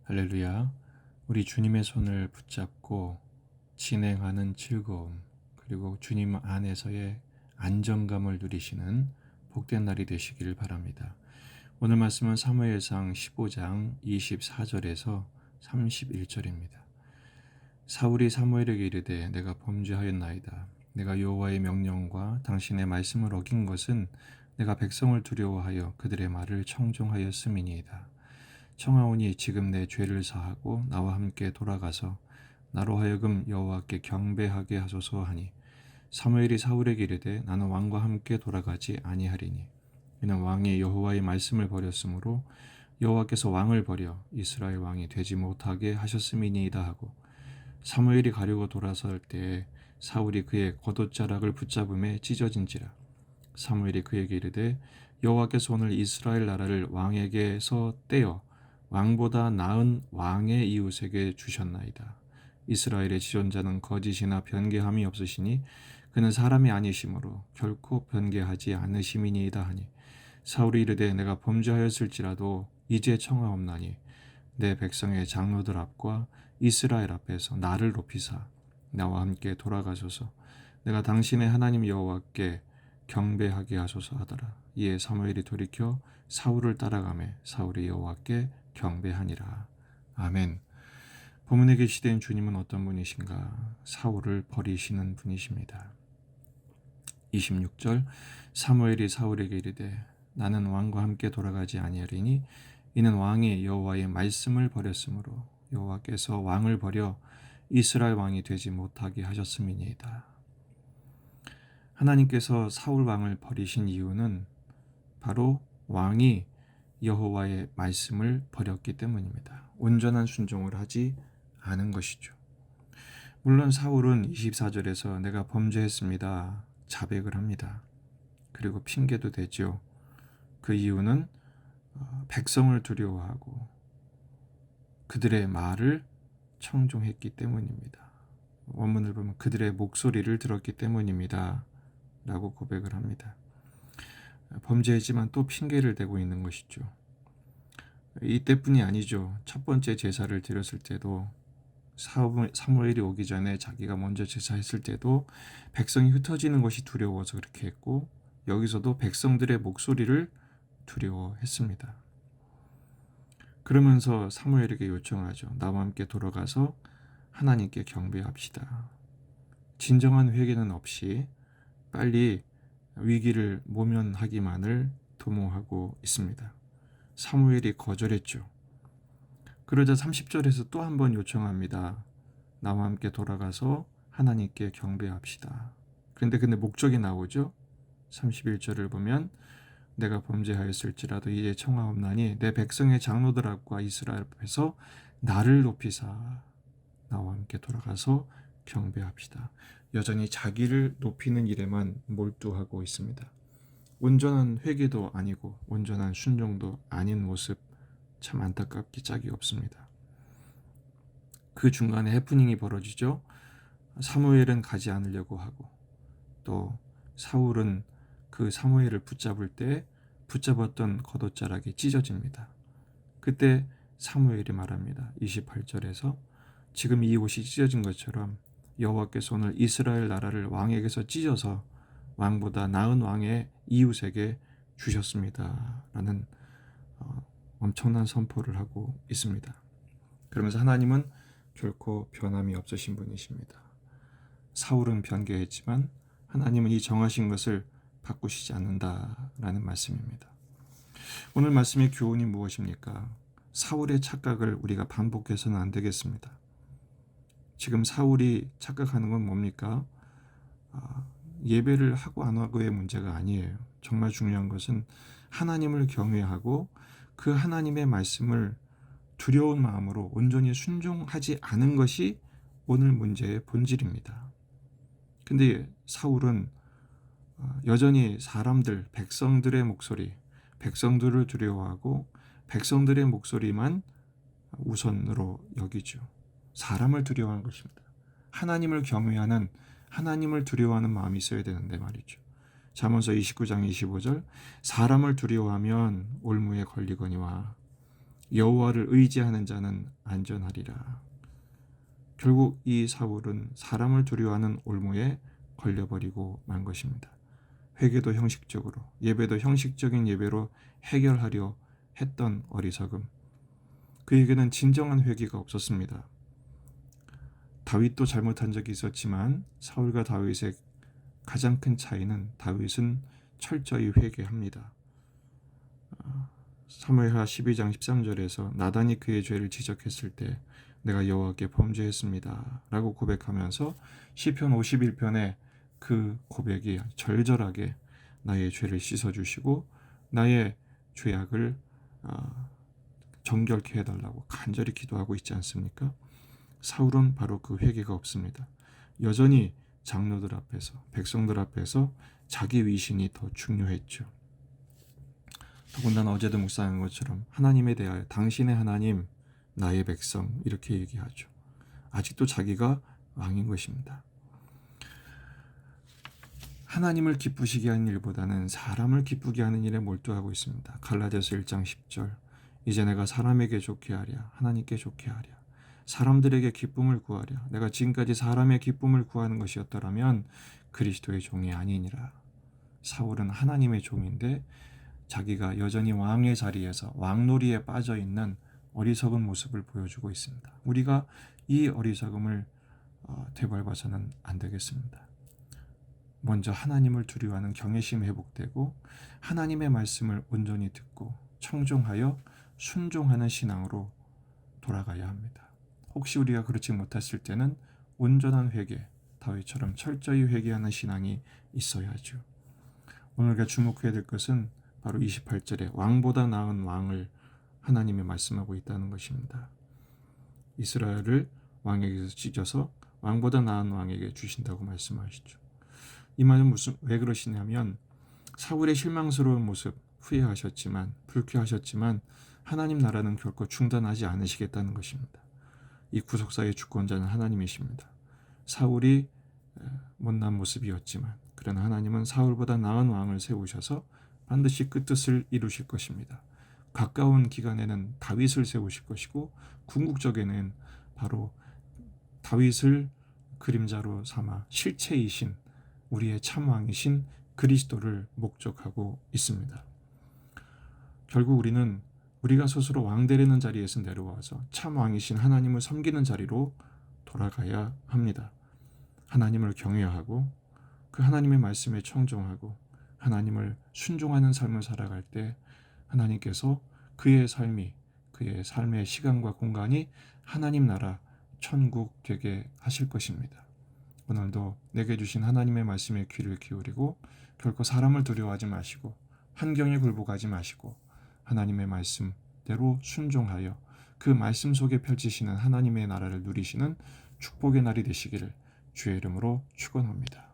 할렐루야. 우리 주님의 손을 붙잡고 진행하는 즐거움, 그리고 주님 안에서의 안정감을 누리시는 복된 날이 되시길 바랍니다. 오늘 말씀은 사무엘상 15장 24절에서 31절입니다. 사울이 사무엘에게 이르되 내가 범죄하였나이다. 내가 여호와의 명령과 당신의 말씀을 어긴 것은 내가 백성을 두려워하여 그들의 말을 청종하였음이니이다. 청하오니 지금 내 죄를 사하고 나와 함께 돌아가서 나로 하여금 여호와께 경배하게 하소서 하니, 사무엘이 사울에게 이르되 나는 왕과 함께 돌아가지 아니하리니 이는 왕이 여호와의 말씀을 버렸으므로 여호와께서 왕을 버려 이스라엘 왕이 되지 못하게 하셨음이니이다 하고, 사무엘이 가려고 돌아설 때에 사울이 그의 겉옷자락을 붙잡음에 찢어진지라. 사무엘이 그에게 이르되 여호와께서 오늘 이스라엘 나라를 왕에게서 떼어 왕보다 나은 왕의 이웃에게 주셨나이다. 이스라엘의 지존자는 거짓이나 변개함이 없으시니 그는 사람이 아니시므로 결코 변개하지 않으심이니이다 하니, 사울이 이르되 내가 범죄하였을지라도 이제 청하옵나니 내 백성의 장로들 앞과 이스라엘 앞에서 나를 높이사 나와 함께 돌아가소서. 내가 당신의 하나님 여호와께 경배하게 하소서 하더라. 이에 사무엘이 돌이켜 사울을 따라가매 사울이 여호와께 경배하니라. 아멘. 본문에 계시된 주님은 어떤 분이신가? 사울을 버리시는 분이십니다. 26절, 사무엘이 사울에게 이르되 나는 왕과 함께 돌아가지 아니하리니 이는 왕이 여호와의 말씀을 버렸으므로 여호와께서 왕을 버려 이스라엘 왕이 되지 못하게 하셨음이니이다. 하나님께서 사울 왕을 버리신 이유는 바로 왕이 여호와의 말씀을 버렸기 때문입니다. 온전한 순종을 하지 않은 것이죠. 물론 사울은 24절에서 내가 범죄했습니다 자백을 합니다. 그리고 핑계도 대죠. 그 이유는 백성을 두려워하고 그들의 말을 청종했기 때문입니다. 원문을 보면 그들의 목소리를 들었기 때문입니다 라고 고백을 합니다. 범죄했지만 또 핑계를 대고 있는 것이죠. 이때뿐이 아니죠. 첫 번째 제사를 드렸을 때도, 사무엘이 오기 전에 자기가 먼저 제사했을 때도 백성이 흩어지는 것이 두려워서 그렇게 했고, 여기서도 백성들의 목소리를 두려워했습니다. 그러면서 사무엘에게 요청하죠. 나와 함께 돌아가서 하나님께 경배합시다. 진정한 회개는 없이 빨리 위기를 모면하기만을 도모하고 있습니다. 사무엘이 거절했죠. 그러자 30절에서 또 한 번 요청합니다. 나와 함께 돌아가서 하나님께 경배합시다. 근데 목적이 나오죠. 31절을 보면 내가 범죄하였을지라도 이제 청하옵나니 내 백성의 장로들 앞과 이스라엘 앞에서 나를 높이사 나와 함께 돌아가서 경배합시다. 여전히 자기를 높이는 일에만 몰두하고 있습니다. 온전한 회개도 아니고 온전한 순종도 아닌 모습, 참 안타깝기 짝이 없습니다. 그 중간에 해프닝이 벌어지죠. 사무엘은 가지 않으려고 하고, 또 사울은 그 사무엘을 붙잡을 때 붙잡았던 겉옷자락이 찢어집니다. 그때 사무엘이 말합니다. 28절에서 지금 이 옷이 찢어진 것처럼 여호와께서 오늘 이스라엘 나라를 왕에게서 찢어서 왕보다 나은 왕의 이웃에게 주셨습니다 라는 엄청난 선포를 하고 있습니다. 그러면서 하나님은 결코 변함이 없으신 분이십니다. 사울은 변개했지만 하나님은 이 정하신 것을 바꾸시지 않는다라는 말씀입니다. 오늘 말씀의 교훈이 무엇입니까? 사울의 착각을 우리가 반복해서는 안 되겠습니다. 지금 사울이 착각하는 건 뭡니까? 예배를 하고 안 하고의 문제가 아니에요. 정말 중요한 것은 하나님을 경외하고 그 하나님의 말씀을 두려운 마음으로 온전히 순종하지 않은 것이 오늘 문제의 본질입니다. 근데 사울은 여전히 사람들, 백성들의 목소리, 백성들을 두려워하고 백성들의 목소리만 우선으로 여기죠. 사람을 두려워하는 것입니다. 하나님을 경외하는, 하나님을 두려워하는 마음이 있어야 되는데 말이죠. 잠언서 29장 25절, 사람을 두려워하면 올무에 걸리거니와 여호와를 의지하는 자는 안전하리라. 결국 이 사울은 사람을 두려워하는 올무에 걸려버리고 만 것입니다. 회개도 형식적으로, 예배도 형식적인 예배로 해결하려 했던 어리석음. 그에게는 진정한 회개가 없었습니다. 다윗도 잘못한 적이 있었지만 사울과 다윗의 가장 큰 차이는 다윗은 철저히 회개합니다. 사무엘하 12장 13절에서 나단이 그의 죄를 지적했을 때 내가 여호와께 범죄했습니다 라고 고백하면서 시편 51편의 그 고백이 절절하게 나의 죄를 씻어주시고 나의 죄악을 정결케 해달라고 간절히 기도하고 있지 않습니까? 사울은 바로 그 회개가 없습니다. 여전히 장로들 앞에서, 백성들 앞에서 자기 위신이 더 중요했죠. 더군다나 어제도 묵상한 것처럼 하나님에 대하여 당신의 하나님, 나의 백성 이렇게 얘기하죠. 아직도 자기가 왕인 것입니다. 하나님을 기쁘시게 하는 일보다는 사람을 기쁘게 하는 일에 몰두하고 있습니다. 갈라디아서 1장 10절 이제 내가 사람에게 좋게 하랴 하나님께 좋게 하랴 사람들에게 기쁨을 구하랴 내가 지금까지 사람의 기쁨을 구하는 것이었더라면 그리스도의 종이 아니니라. 사울은 하나님의 종인데 자기가 여전히 왕의 자리에서 왕놀이에 빠져있는 어리석은 모습을 보여주고 있습니다. 우리가 이 어리석음을 되밟아서는 안 되겠습니다. 먼저 하나님을 두려워하는 경외심이 회복되고 하나님의 말씀을 온전히 듣고 청종하여 순종하는 신앙으로 돌아가야 합니다. 혹시 우리가 그렇지 못했을 때는 온전한 회개, 다윗처럼 철저히 회개하는 신앙이 있어야 하죠. 오늘 우리가 주목해야 될 것은 바로 28절에 왕보다 나은 왕을 하나님이 말씀하고 있다는 것입니다. 이스라엘을 왕에게서 찢어서 왕보다 나은 왕에게 주신다고 말씀하시죠. 이 말은 왜 그러시냐면 사울의 실망스러운 모습 후회하셨지만 불쾌하셨지만 하나님 나라는 결코 중단하지 않으시겠다는 것입니다. 이 구속사의 주권자는 하나님이십니다. 사울이 못난 모습이었지만 그러나 하나님은 사울보다 나은 왕을 세우셔서 반드시 그 뜻을 이루실 것입니다. 가까운 기간에는 다윗을 세우실 것이고 궁극적에는 바로 다윗을 그림자로 삼아 실체이신 우리의 참왕이신 그리스도를 목적하고 있습니다. 결국 우리는 우리가 스스로 왕되려는 자리에서 내려와서 참왕이신 하나님을 섬기는 자리로 돌아가야 합니다. 하나님을 경외하고 그 하나님의 말씀에 청종하고 하나님을 순종하는 삶을 살아갈 때 하나님께서 그의 삶의 시간과 공간이 하나님 나라 천국 되게 하실 것입니다. 오늘도 내게 주신 하나님의 말씀에 귀를 기울이고 결코 사람을 두려워하지 마시고 환경에 굴복하지 마시고 하나님의 말씀대로 순종하여 그 말씀 속에 펼치시는 하나님의 나라를 누리시는 축복의 날이 되시기를 주의 이름으로 축원합니다.